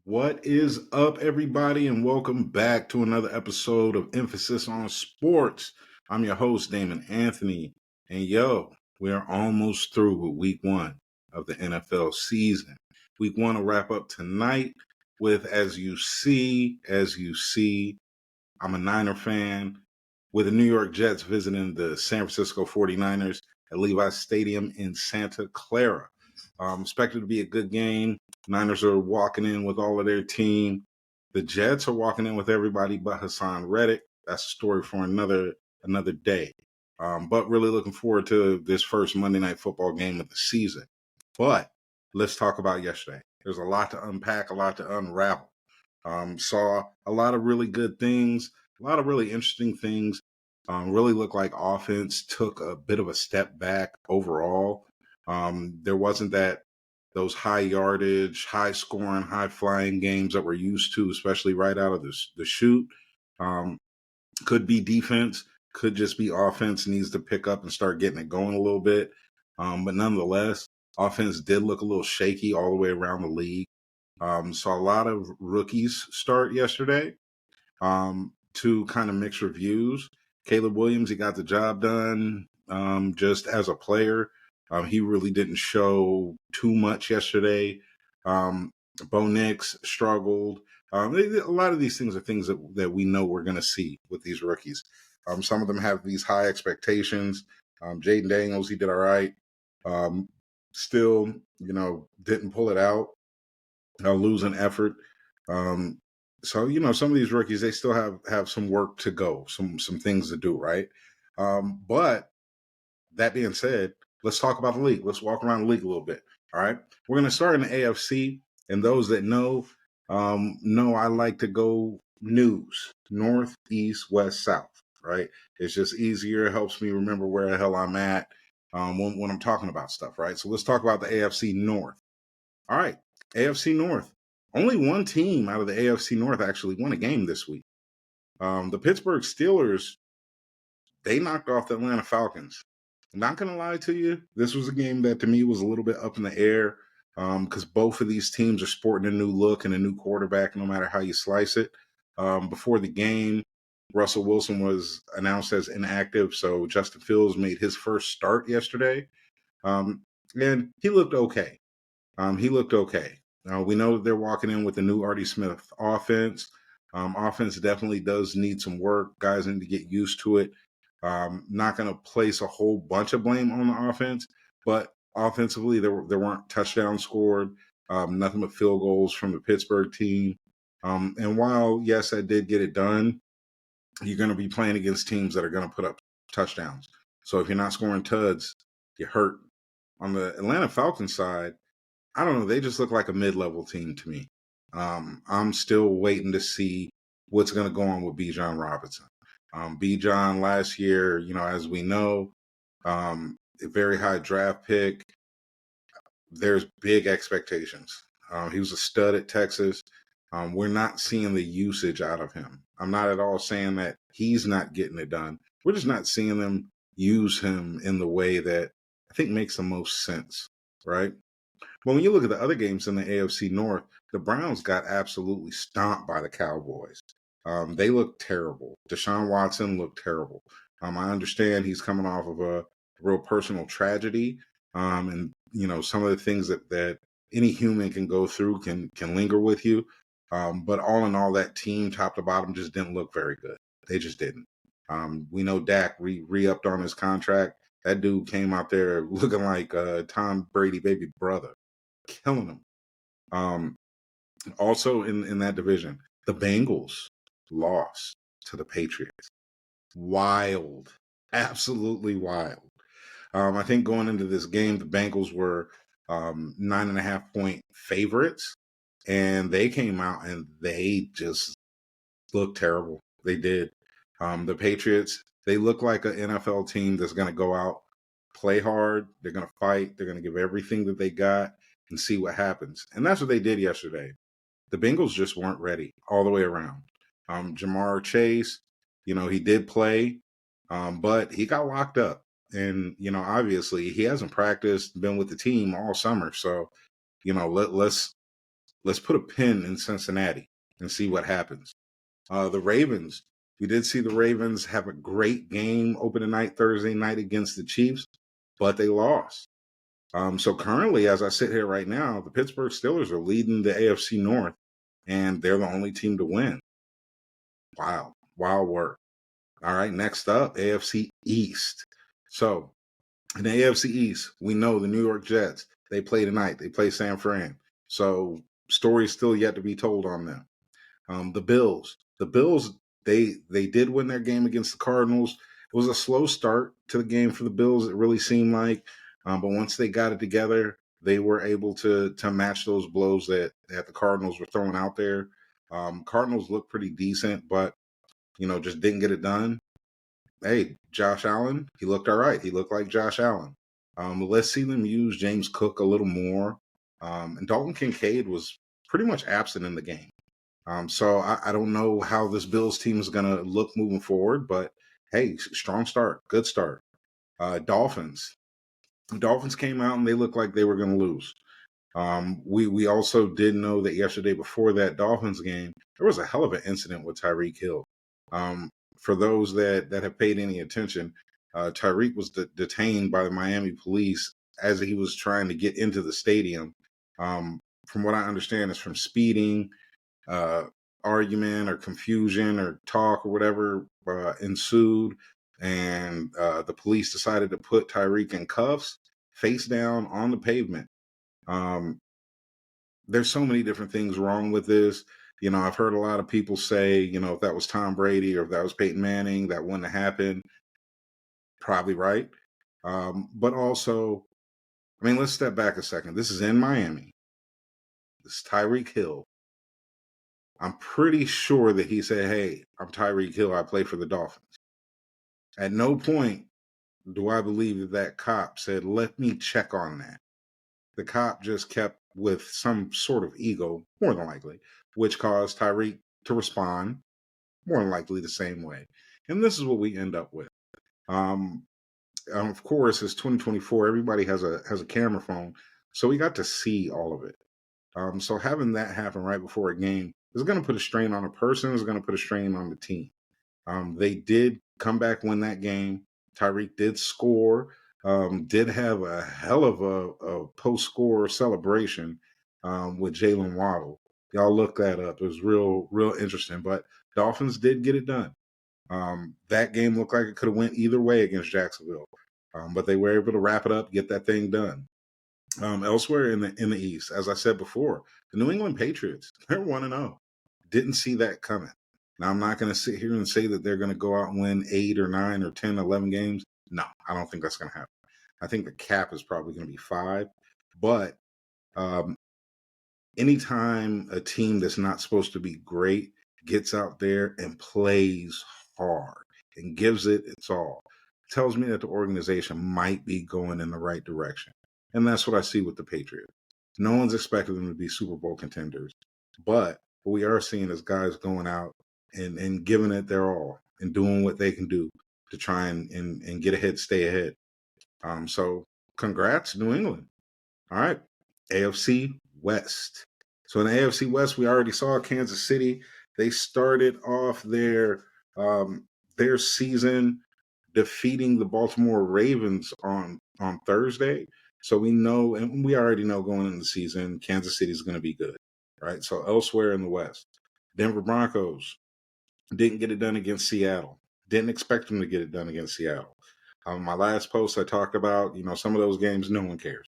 What is up, everybody, and welcome back to another episode of Emphasis on Sports. I'm your host, Damon Anthony, and we are almost through with week one of the NFL season. Week one will wrap up tonight with, as you see, I'm a Niner fan with the New York Jets visiting the San Francisco 49ers at Levi's Stadium in Santa Clara. Expected to be a good game. Niners are walking in with all of their team. The Jets are walking in with everybody but Hassan Reddick. That's a story for another day. But really looking forward to this first Monday Night Football game of the season. But let's talk about yesterday. There's a lot to unpack, a lot to unravel. Saw a lot of really good things, a lot of really interesting things. Really looked like offense took a bit of a step back overall. There wasn't those high yardage, high scoring, high flying games that we're used to, especially right out of the chute. Could be defense, could just be offense needs to pick up and start getting it going a little bit. But nonetheless, offense did look a little shaky all the way around the league. Saw a lot of rookies start yesterday. Two kind of mixed reviews. Caleb Williams, he got the job done just as a player. He really didn't show too much yesterday. Bo Nix struggled. A lot of these things are things that we know we're going to see with these rookies. Some of them have these high expectations. Jaden Daniels, he did all right. Still, didn't pull it out. Losing effort. So, some of these rookies, they still have some work to go, some things to do, right? But that being said, let's talk about the league. Let's walk around the league a little bit. All right. We're going to start in the AFC. And those that know I like to go news, north, east, west, south, right? It's just easier. It helps me remember where the hell I'm at when I'm talking about stuff, right? So let's talk about the AFC North. All right. AFC North. Only one team out of the AFC North actually won a game this week. The Pittsburgh Steelers, they knocked off the Atlanta Falcons. I'm not going to lie to you. This was a game that to me was a little bit up in the air because both of these teams are sporting a new look and a new quarterback, no matter how you slice it. Before the game, Russell Wilson was announced as inactive, so Justin Fields made his first start yesterday. And he looked okay. We know that they're walking in with the new Artie Smith offense. Offense definitely does need some work. Guys need to get used to it. Not going to place a whole bunch of blame on the offense, but offensively, there weren't touchdowns scored, nothing but field goals from the Pittsburgh team. And while, yes, I did get it done, you're going to be playing against teams that are going to put up touchdowns. So if you're not scoring tuds, you're hurt. On the Atlanta Falcons side, I don't know. They just look like a mid-level team to me. I'm still waiting to see what's going to go on with Bijan Robinson. Bijan last year, as we know, a very high draft pick. There's big expectations. He was a stud at Texas. We're not seeing the usage out of him. I'm not at all saying that he's not getting it done. We're just not seeing them use him in the way that I think makes the most sense, right? Well, when you look at the other games in the AFC North, the Browns got absolutely stomped by the Cowboys. They looked terrible. Deshaun Watson looked terrible. I understand he's coming off of a real personal tragedy, and some of the things that any human can go through can linger with you. But all in all, that team, top to bottom, just didn't look very good. They just didn't. We know Dak re-upped on his contract. That dude came out there looking like Tom Brady baby brother, killing him. Also in that division, the Bengals lost to the Patriots. Wild. Absolutely wild. I think going into this game, the Bengals were 9.5-point favorites, and they came out and they just looked terrible. They did. The Patriots, they look like an NFL team that's going to go out, play hard, they're going to fight, they're going to give everything that they got and see what happens. And that's what they did yesterday. The Bengals just weren't ready all the way around. Jamar Chase, he did play, but he got locked up. And, obviously he hasn't practiced, been with the team all summer. So, let's let's put a pin in Cincinnati and see what happens. The Ravens, we did see the Ravens have a great game opening night Thursday night against the Chiefs, but they lost. So currently, as I sit here right now, the Pittsburgh Steelers are leading the AFC North, and they're the only team to win. Wow. Wild work. All right, next up, AFC East. So in the AFC East, we know the New York Jets, they play tonight. They play San Fran. So story's still yet to be told on them. The Bills. The Bills, they did win their game against the Cardinals. It was a slow start to the game for the Bills, it really seemed like. But once they got it together, they were able to match those blows that the Cardinals were throwing out there. Cardinals looked pretty decent, but just didn't get it done. Hey, Josh Allen, he looked all right. He looked like Josh Allen. Let's see them use James Cook a little more. And Dalton Kincaid was pretty much absent in the game. So I don't know how this Bills team is going to look moving forward, but hey, strong start, good start. Dolphins. The Dolphins came out and they looked like they were going to lose. We also did know that yesterday before that Dolphins game, there was a hell of an incident with Tyreek Hill. For those that have paid any attention, Tyreek was detained by the Miami police as he was trying to get into the stadium. From what I understand, is from speeding, argument or confusion or talk or whatever ensued, and the police decided to put Tyreek in cuffs, face down on the pavement. There's so many different things wrong with this. I've heard a lot of people say, if that was Tom Brady or if that was Peyton Manning, that wouldn't have happened. Probably right. But also, let's step back a second. This is in Miami. This is Tyreek Hill. I'm pretty sure that he said, hey, I'm Tyreek Hill. I play for the Dolphins. At no point do I believe that cop said, let me check on that. The cop just kept with some sort of ego, more than likely, which caused Tyreek to respond more than likely the same way. And this is what we end up with. Of course, it's 2024. Everybody has a camera phone, so we got to see all of it. So having that happen right before a game is going to put a strain on a person. Is going to put a strain on the team. They did come back, win that game. Tyreek did score. Did have a hell of a post-score celebration with Jalen Waddle. Y'all look that up. It was real interesting. But Dolphins did get it done. That game looked like it could have went either way against Jacksonville, but they were able to wrap it up, get that thing done. Elsewhere in the East, as I said before, the New England Patriots, they're 1-0. Didn't see that coming. Now, I'm not going to sit here and say that they're going to go out and win 8 or 9 or 10, 11 games. No, I don't think that's going to happen. I think the cap is probably going to be 5. But anytime a team that's not supposed to be great gets out there and plays hard and gives it its all, tells me that the organization might be going in the right direction. And that's what I see with the Patriots. No one's expecting them to be Super Bowl contenders. But what we are seeing is guys going out and giving it their all and doing what they can do to try and get ahead, stay ahead. So congrats, New England. All right, AFC West. So in the AFC West, we already saw Kansas City. They started off their season defeating the Baltimore Ravens on Thursday. So we know, and we already know going into the season, Kansas City is going to be good, right? So elsewhere in the West, Denver Broncos didn't get it done against Seattle. Didn't expect them to get it done against Seattle. My last post, I talked about, some of those games, no one cares.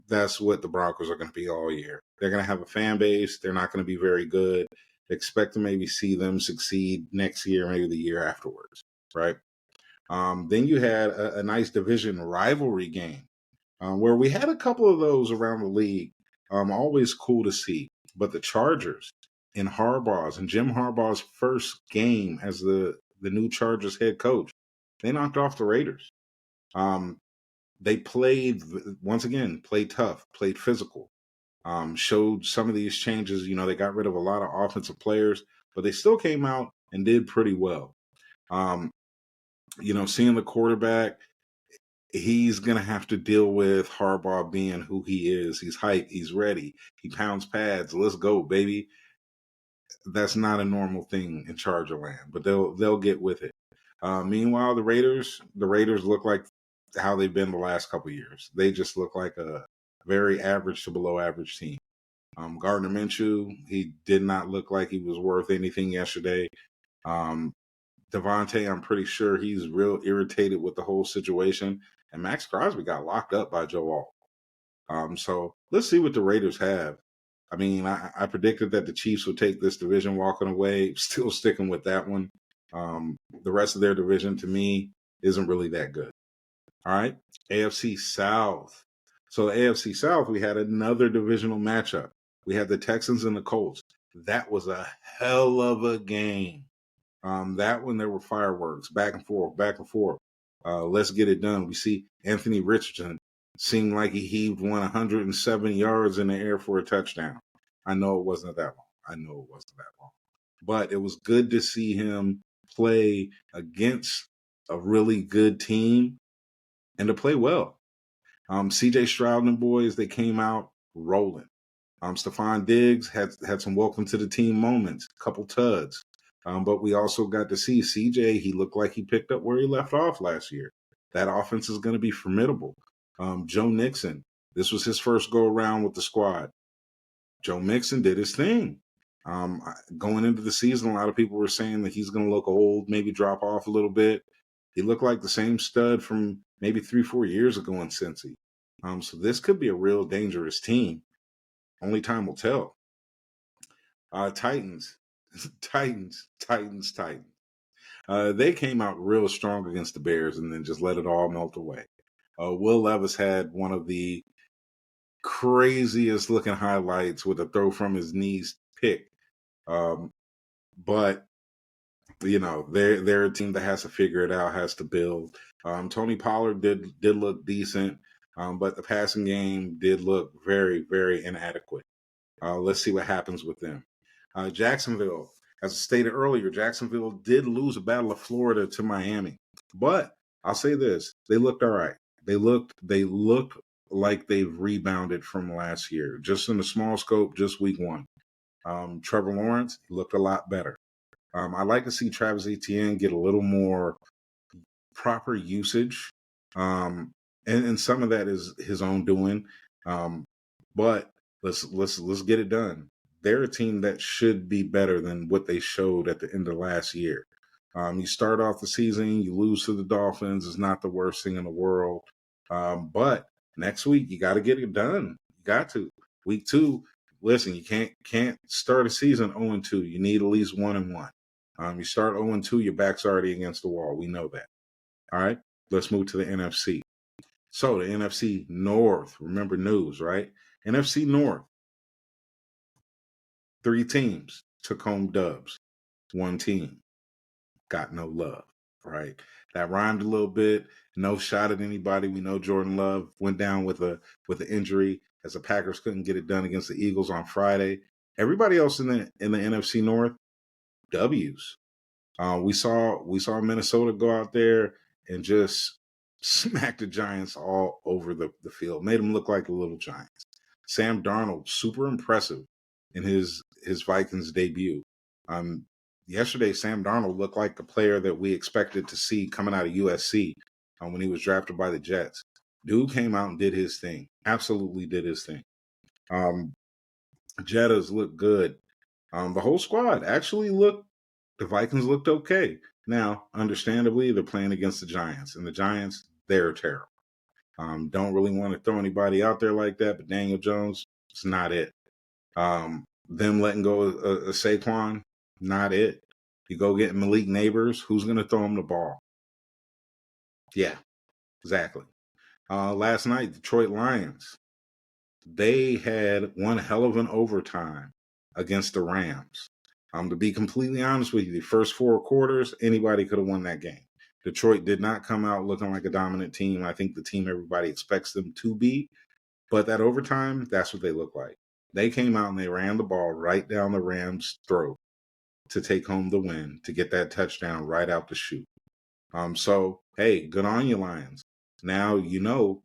That's what the Broncos are going to be all year. They're going to have a fan base. They're not going to be very good. Expect to maybe see them succeed next year, maybe the year afterwards, right? Then you had a nice division rivalry game where we had a couple of those around the league. Always cool to see. But the Chargers in Jim Harbaugh's first game as the new Chargers head coach, they knocked off the Raiders. They played, once again, played tough, played physical, showed some of these changes. They got rid of a lot of offensive players, but they still came out and did pretty well. Seeing the quarterback, he's going to have to deal with Harbaugh being who he is. He's hyped. He's ready. He pounds pads. Let's go, baby. That's not a normal thing in Charger land, but they'll get with it. Meanwhile, the Raiders look like how they've been the last couple of years. They just look like a very average to below average team. Gardner Minshew, he did not look like he was worth anything yesterday. Devontae, I'm pretty sure he's real irritated with the whole situation. And Max Crosby got locked up by Joe Alt. So let's see what the Raiders have. I mean, I predicted that the Chiefs would take this division walking away. Still sticking with that one. The rest of their division, to me, isn't really that good. All right, AFC South. So the AFC South, we had another divisional matchup. We had the Texans and the Colts. That was a hell of a game. That one, there were fireworks, back and forth, back and forth. Let's get it done. We see Anthony Richardson seemed like he heaved 107 yards in the air for a touchdown. I know it wasn't that long. But it was good to see him play against a really good team and to play well. CJ Stroud and the boys, they came out rolling. Stephon Diggs had some welcome to the team moments, a couple tuds. But we also got to see CJ, he looked like he picked up where he left off last year. That offense is going to be formidable. Joe Mixon, this was his first go around with the squad. Joe Mixon did his thing. Going into the season, a lot of people were saying that he's going to look old, maybe drop off a little bit. He looked like the same stud from maybe 3-4 years ago in Cincy. So this could be a real dangerous team. Only time will tell. Titans. They came out real strong against the Bears and then just let it all melt away. Will Levis had one of the craziest looking highlights with a throw from his knees pick. But you know, they're a team that has to figure it out, has to build. Tony Pollard did look decent, but the passing game did look very, very inadequate. Let's see what happens with them. Jacksonville, as I stated earlier, Jacksonville did lose a battle of Florida to Miami, but I'll say this: they looked all right. They looked like they've rebounded from last year, just in a small scope, just week one. Trevor Lawrence, he looked a lot better. I'd like to see Travis Etienne get a little more proper usage, and some of that is his own doing. But let's get it done. They're a team that should be better than what they showed at the end of last year. You start off the season, you lose to the Dolphins. It's not the worst thing in the world. But next week you got to get it done. You got to. Week 2, listen, you can't start a season 0-2. You need at least 1-1. You start 0-2, your back's already against the wall. We know that. All right, let's move to the NFC. So the NFC North, remember news, right? NFC North, 3 teams took home dubs. 1 team got no love, right? That rhymed a little bit. No shot at anybody. We know Jordan Love went down with an injury as the Packers couldn't get it done against the Eagles on Friday. Everybody else in the NFC North, W's. We saw Minnesota go out there and just smack the Giants all over the field. Made them look like the little Giants. Sam Darnold, super impressive in his Vikings debut. Yesterday, Sam Darnold looked like the player that we expected to see coming out of USC when he was drafted by the Jets. Dude came out and did his thing. Absolutely did his thing. Jettas looked good. The whole squad actually looked, the Vikings looked okay. Now, understandably, they're playing against the Giants, and the Giants, they're terrible. Don't really want to throw anybody out there like that, but Daniel Jones, it's not it. Them letting go of Saquon, not it. You go get Malik Neighbors, who's going to throw him the ball? Yeah, exactly. Last night, Detroit Lions, they had one hell of an overtime against the Rams. To be completely honest with you, the first 4 quarters, anybody could have won that game. Detroit did not come out looking like a dominant team. I think the team everybody expects them to be. But that overtime, that's what they look like. They came out and they ran the ball right down the Rams' throat to take home the win, to get that touchdown right out the chute. So, hey, good on you, Lions. Now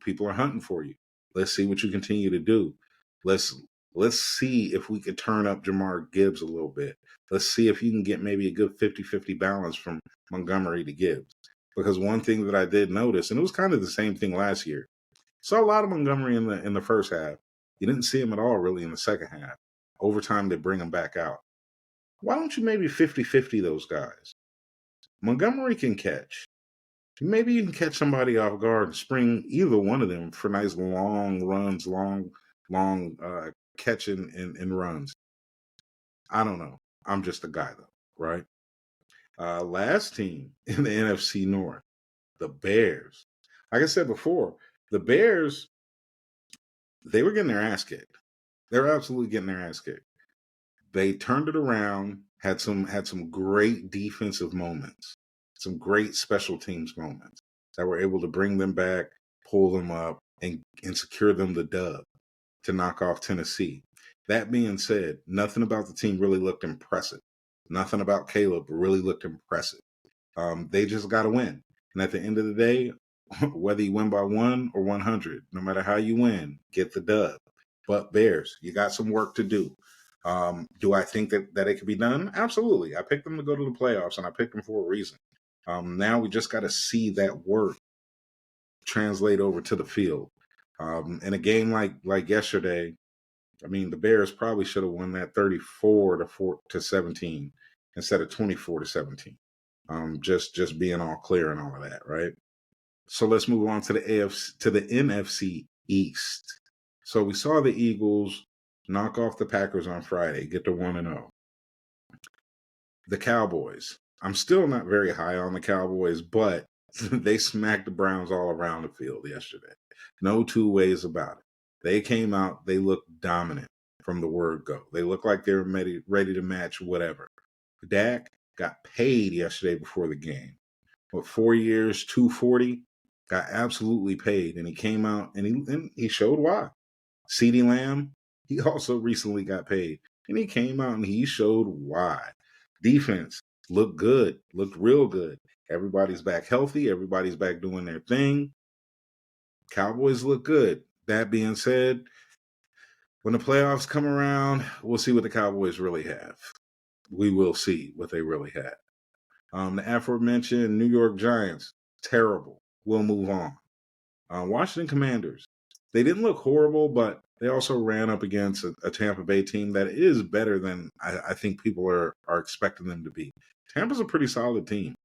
people are hunting for you. Let's see what you continue to do. Let's let's see if we could turn up Jamar Gibbs a little bit. Let's see if you can get maybe a good 50-50 balance from Montgomery to Gibbs. Because one thing that I did notice, and it was kind of the same thing last year, saw a lot of Montgomery in the first half. You didn't see him at all really in the second half. Overtime, they bring him back out. Why don't you maybe 50-50 those guys? Montgomery can catch. Maybe you can catch somebody off guard and spring either one of them for nice long runs, long catching and runs. I don't know. I'm just a guy though, right? Last team in the NFC North, the Bears. Like I said before, the Bears, they were getting their ass kicked. They were absolutely getting their ass kicked. They turned it around, had some great defensive moments, some great special teams moments that were able to bring them back, pull them up, and secure them the dub to knock off Tennessee. That being said, nothing about the team really looked impressive. Nothing about Caleb really looked impressive. They just got to win. And at the end of the day, whether you win by 1 or 100, no matter how you win, get the dub. But Bears, you got some work to do. Do I think that it could be done? Absolutely. I picked them to go to the playoffs, and I picked them for a reason. Now we just got to see that work translate over to the field. In a game like yesterday, I mean, the Bears probably should have won that 34-17 instead of 24-17. Just being all clear and all of that, right? So let's move on to the NFC East. So we saw the Eagles knock off the Packers on Friday, get to 1-0. The Cowboys. I'm still not very high on the Cowboys, but they smacked the Browns all around the field yesterday. No two ways about it. They came out, they looked dominant from the word go. They looked like they were ready to match whatever. Dak got paid yesterday before the game. 4 years, 240, got absolutely paid. And he came out and he showed why. CeeDee Lamb, he also recently got paid. And he came out and he showed why. Defense looked good, looked real good. Everybody's back healthy. Everybody's back doing their thing. Cowboys look good. That being said, when the playoffs come around, we'll see what the Cowboys really have. We will see what they really have. The aforementioned New York Giants, terrible. We'll move on. Washington Commanders, they didn't look horrible, but they also ran up against a Tampa Bay team that is better than I think people are expecting them to be. Tampa's a pretty solid team.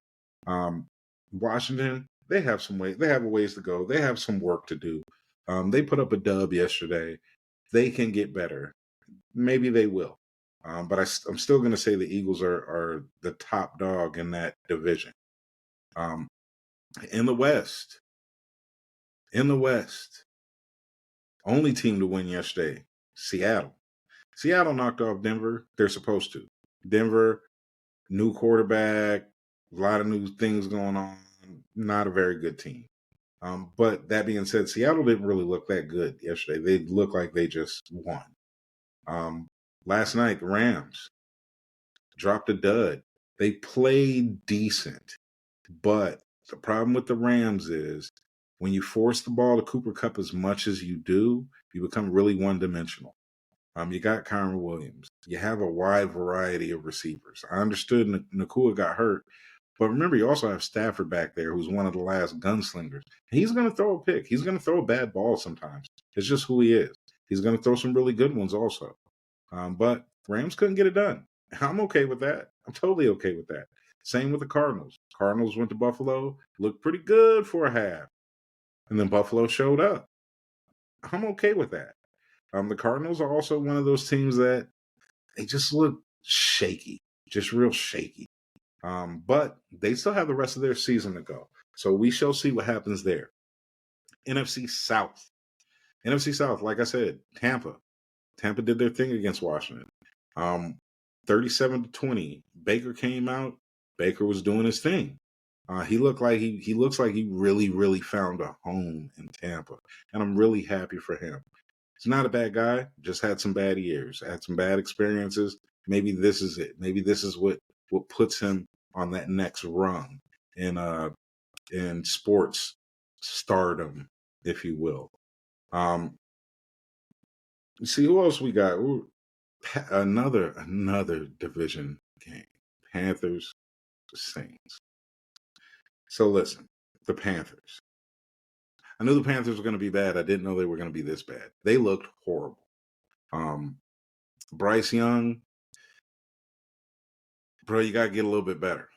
Washington, they have a ways to go. They have some work to do. They put up a dub yesterday. They can get better. Maybe they will. But I'm still going to say the Eagles are the top dog in that division. In the West, only team to win yesterday, Seattle. Seattle knocked off Denver. They're supposed to. Denver, new quarterback, a lot of new things going on. Not a very good team. But that being said, Seattle didn't really look that good yesterday. They looked like they just won. Last night, the Rams dropped a dud. They played decent. But the problem with the Rams is when you force the ball to Cooper Kupp as much as you do, you become really one-dimensional. You got Kyren Williams. You have a wide variety of receivers. I understood Nakua got hurt, but remember, you also have Stafford back there, who's one of the last gunslingers. He's going to throw a pick. He's going to throw a bad ball sometimes. It's just who he is. He's going to throw some really good ones also. But Rams couldn't get it done. I'm okay with that. I'm totally okay with that. Same with the Cardinals. Cardinals went to Buffalo, looked pretty good for a half, and then Buffalo showed up. I'm okay with that. The Cardinals are also one of those teams that they just look shaky, just real shaky. But they still have the rest of their season to go. So we shall see what happens there. NFC South. NFC South, like I said, Tampa. Tampa did their thing against Washington. 37-20. Baker came out. Baker was doing his thing. He looks like he really, really found a home in Tampa. And I'm really happy for him. He's not a bad guy, just had some bad years, had some bad experiences. Maybe this is it. Maybe this is what puts him on that next rung in sports stardom, if you will. You see who else we got? Ooh, another division game. Panthers, Saints. So listen, the Panthers. I knew the Panthers were going to be bad. I didn't know they were going to be this bad. They looked horrible. Bryce Young, bro, you got to get a little bit better.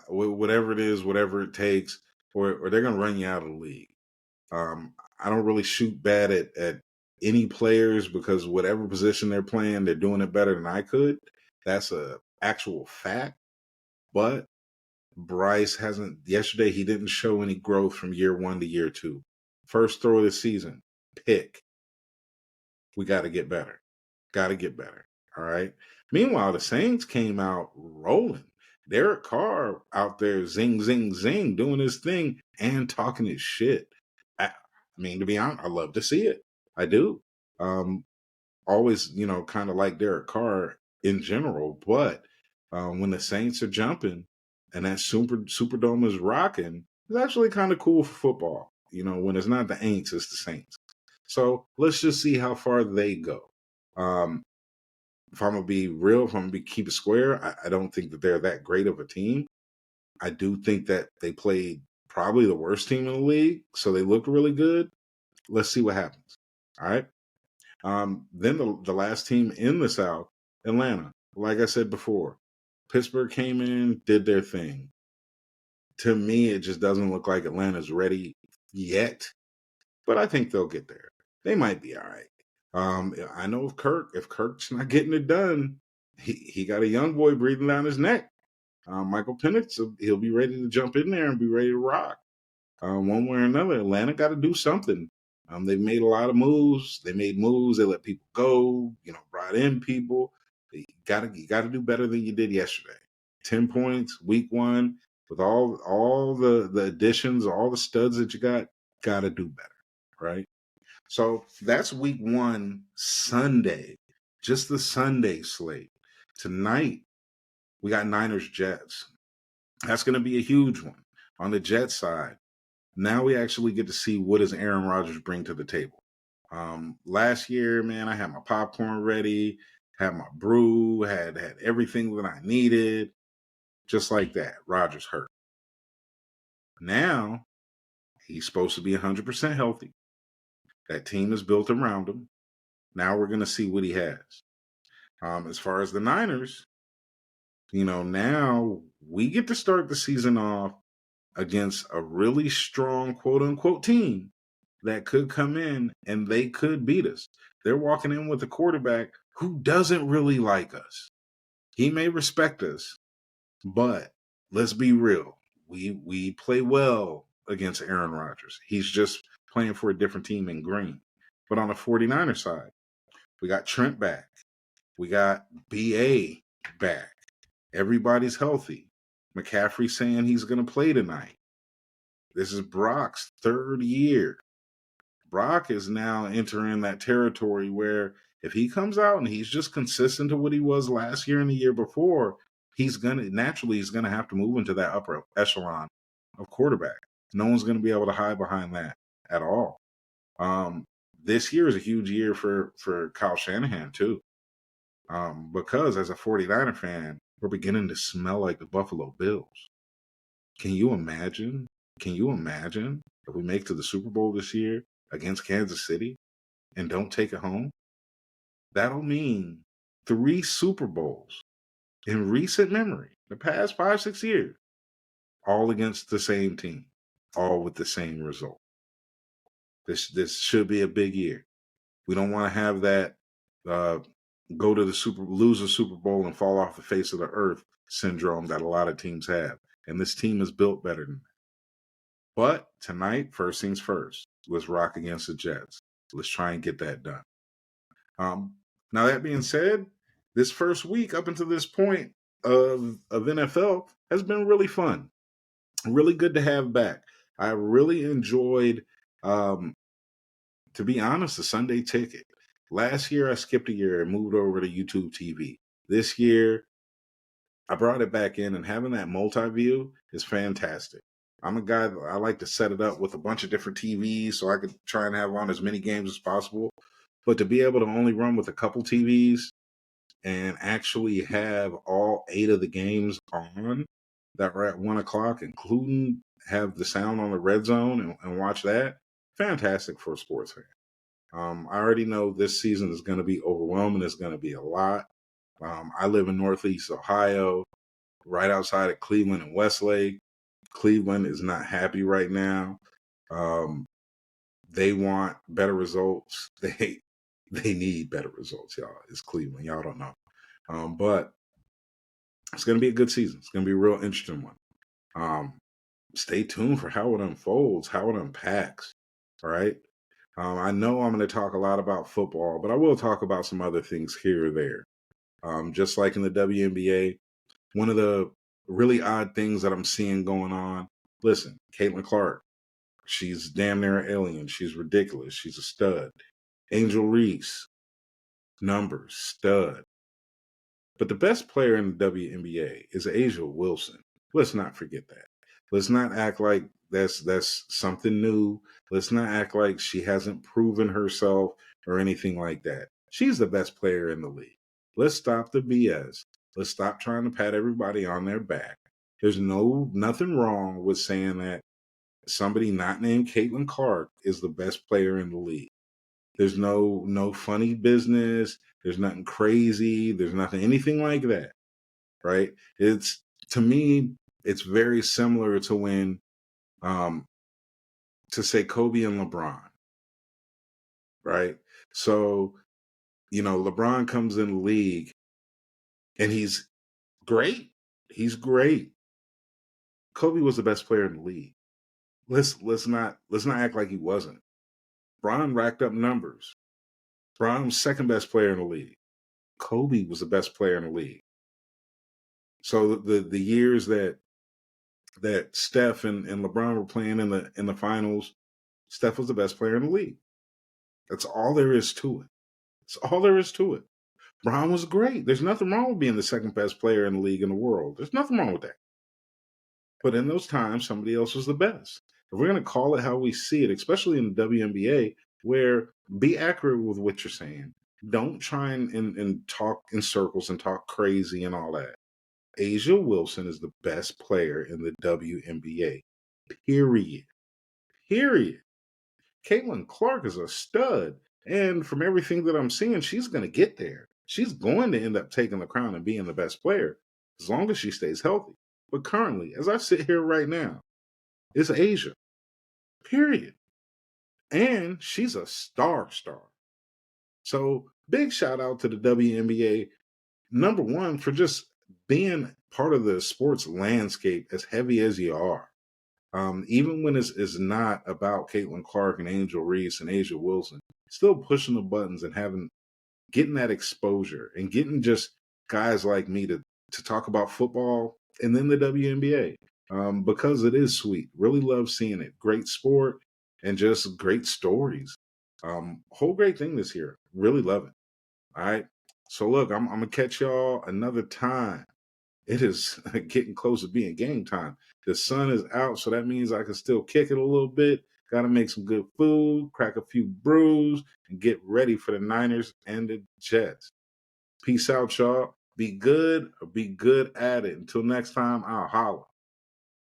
Whatever it is, whatever it takes, or they're going to run you out of the league. I don't really shoot bad at any players because whatever position they're playing, they're doing it better than I could. That's a actual fact. But Bryce hasn't. Yesterday, he didn't show any growth from year 1 to year 2. First throw of the season, pick. We got to get better. Got to get better. All right. Meanwhile, the Saints came out rolling. Derek Carr out there zing, zing, zing, doing his thing and talking his shit. I mean, to be honest, I love to see it. I do. Always, kind of like Derek Carr in general. But when the Saints are jumping and that Superdome is rocking, it's actually kind of cool for football. When it's not the Aints, it's the Saints. So let's just see how far they go. If I'm going to be real, if I'm going to keep it square, I don't think that they're that great of a team. I do think that they played probably the worst team in the league, so they looked really good. Let's see what happens. All right. Then the last team in the South, Atlanta. Like I said before, Pittsburgh came in, did their thing. To me, it just doesn't look like Atlanta's ready yet, but I think they'll get there. They might be all right. I know if Kirk's not getting it done, he got a young boy breathing down his neck. Michael Penix, he'll be ready to jump in there and be ready to rock. One way or another, Atlanta got to do something. They've made a lot of moves. They made moves. They let people go. Brought in people. You got to do better than you did yesterday. 10 points, week 1, with all the additions, all the studs that you got to do better, right? So that's week 1, Sunday, just the Sunday slate. Tonight, we got Niners Jets. That's going to be a huge one. On the Jets side, now we actually get to see what does Aaron Rodgers bring to the table. Last year, man, I had my popcorn ready, had my brew, had everything that I needed. Just like that, Rodgers hurt. Now, he's supposed to be 100% healthy. That team is built around him. Now we're going to see what he has. As far as the Niners, now we get to start the season off against a really strong quote-unquote team that could come in and they could beat us. They're walking in with a quarterback who doesn't really like us. He may respect us, but let's be real. We play well against Aaron Rodgers. He's just playing for a different team in green. But on the 49er side, we got Trent back. We got BA back. Everybody's healthy. McCaffrey saying he's going to play tonight. This is Brock's 3rd year. Brock is now entering that territory where if he comes out and he's just consistent to what he was last year and the year before, he's gonna have to move into that upper echelon of quarterback. No one's gonna be able to hide behind that at all. This year is a huge year for Kyle Shanahan too. Because as a 49er fan, we're beginning to smell like the Buffalo Bills. Can you imagine if we make it to the Super Bowl this year against Kansas City and don't take it home? That'll mean 3 Super Bowls in recent memory, the past 5-6 years, all against the same team, all with the same result. This should be a big year. We don't want to have that lose a Super Bowl and fall off the face of the earth syndrome that a lot of teams have. And this team is built better than that. But tonight, first things first, let's rock against the Jets. Let's try and get that done. Now, that being said, this first week up until this point of NFL has been really fun. Really good to have back. I really enjoyed, to be honest, the Sunday ticket. Last year, I skipped a year and moved over to YouTube TV. This year, I brought it back in, and having that multi-view is fantastic. I'm a guy that I like to set it up with a bunch of different TVs so I could try and have on as many games as possible. But to be able to only run with a couple TVs and actually have all 8 of the games on that were at 1 o'clock, including have the sound on the red zone and watch that, fantastic for a sports fan. I already know this season is going to be overwhelming. It's going to be a lot. I live in Northeast Ohio, right outside of Cleveland and Westlake. Cleveland is not happy right now. They want better results. They need better results, y'all. It's Cleveland. Y'all don't know. But it's going to be a good season. It's going to be a real interesting one. Stay tuned for how it unfolds, how it unpacks. All right. I know I'm going to talk a lot about football, but I will talk about some other things here or there. Just like in the WNBA, one of the really odd things that I'm seeing going on. Listen, Caitlin Clark, she's damn near an alien. She's ridiculous. She's a stud. Angel Reese, numbers, stud. But the best player in the WNBA is Asia Wilson. Let's not forget that. Let's not act like that's something new. Let's not act like she hasn't proven herself or anything like that. She's the best player in the league. Let's stop the BS. Let's stop trying to pat everybody on their back. There's nothing wrong with saying that somebody not named Caitlin Clark is the best player in the league. There's no funny business. There's nothing crazy. There's nothing anything like that, right? It's to me, it's very similar to when to say Kobe and LeBron, right? So, LeBron comes in the league and he's great. He's great. Kobe was the best player in the league. Let's not act like he wasn't. Bron racked up numbers. Bron was second best player in the league. Kobe was the best player in the league. So the years that Steph and LeBron were playing in the finals, Steph was the best player in the league. That's all there is to it. That's all there is to it. Bron was great. There's nothing wrong with being the second best player in the league in the world. There's nothing wrong with that. But in those times, somebody else was the best. If we're going to call it how we see it, especially in the WNBA, where be accurate with what you're saying. Don't try and talk in circles and talk crazy and all that. Asia Wilson is the best player in the WNBA. Period. Period. Caitlin Clark is a stud. And from everything that I'm seeing, she's going to get there. She's going to end up taking the crown and being the best player as long as she stays healthy. But currently, as I sit here right now, it's Asia. Period. And she's a star. So big shout out to the WNBA, number one, for just being part of the sports landscape as heavy as you are. Even when it's not about Caitlin Clark and Angel Reese and Asia Wilson, still pushing the buttons and getting that exposure and getting just guys like me to talk about football and then the WNBA. Because it is sweet. Really love seeing it. Great sport and just great stories. Whole great thing this year. Really love it. All right. So look, I'm gonna catch y'all another time. It is getting close to being game time. The sun is out, so that means I can still kick it a little bit. Got to make some good food, crack a few brews, and get ready for the Niners and the Jets. Peace out, y'all. Be good or be good at it. Until next time, I'll holler.